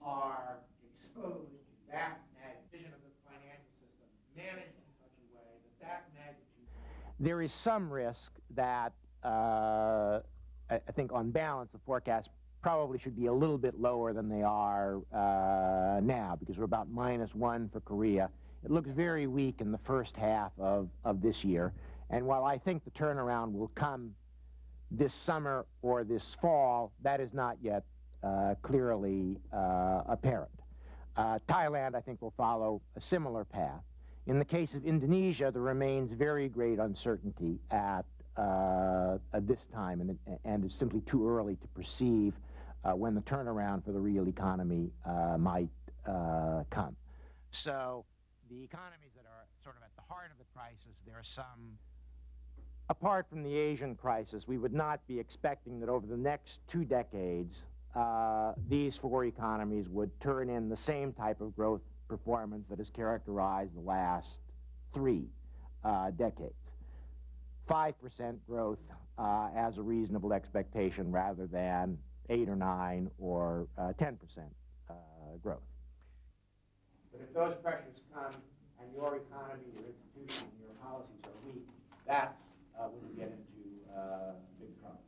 are exposed to that vision of the financial system managed in such a way that that magnitude. There is some risk that I think on balance the forecast probably should be a little bit lower than they are now, because we're about -1 for Korea. It looks very weak in the first half of this year, and while I think the turnaround will come this summer or this fall, that is not yet clearly apparent. Thailand, I think, will follow a similar path. In the case of Indonesia, there remains very great uncertainty at this time, and it's simply too early to perceive when the turnaround for the real economy might come. So the economies that are sort of at the heart of the crisis, there are some. Apart from the Asian crisis, we would not be expecting that over the next 2 decades, these 4 economies would turn in the same type of growth performance that has characterized the last 3 decades. 5% growth as a reasonable expectation rather than 8 or 9 or 10% growth. But if those pressures come and your economy, your institution, your policies are weak, that's when you get into big trouble.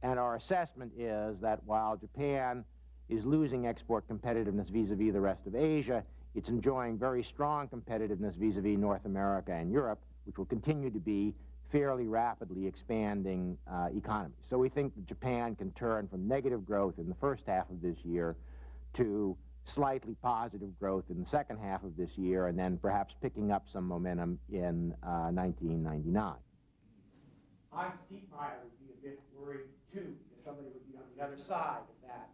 And our assessment is that while Japan is losing export competitiveness vis-a-vis the rest of Asia, it's enjoying very strong competitiveness vis-a-vis North America and Europe, which will continue to be fairly rapidly expanding economies. So we think that Japan can turn from negative growth in the first half of this year to slightly positive growth in the second half of this year, and then perhaps picking up some momentum in 1999. Hans Tietmeyer would be a bit worried, too, because somebody would be on the other side of that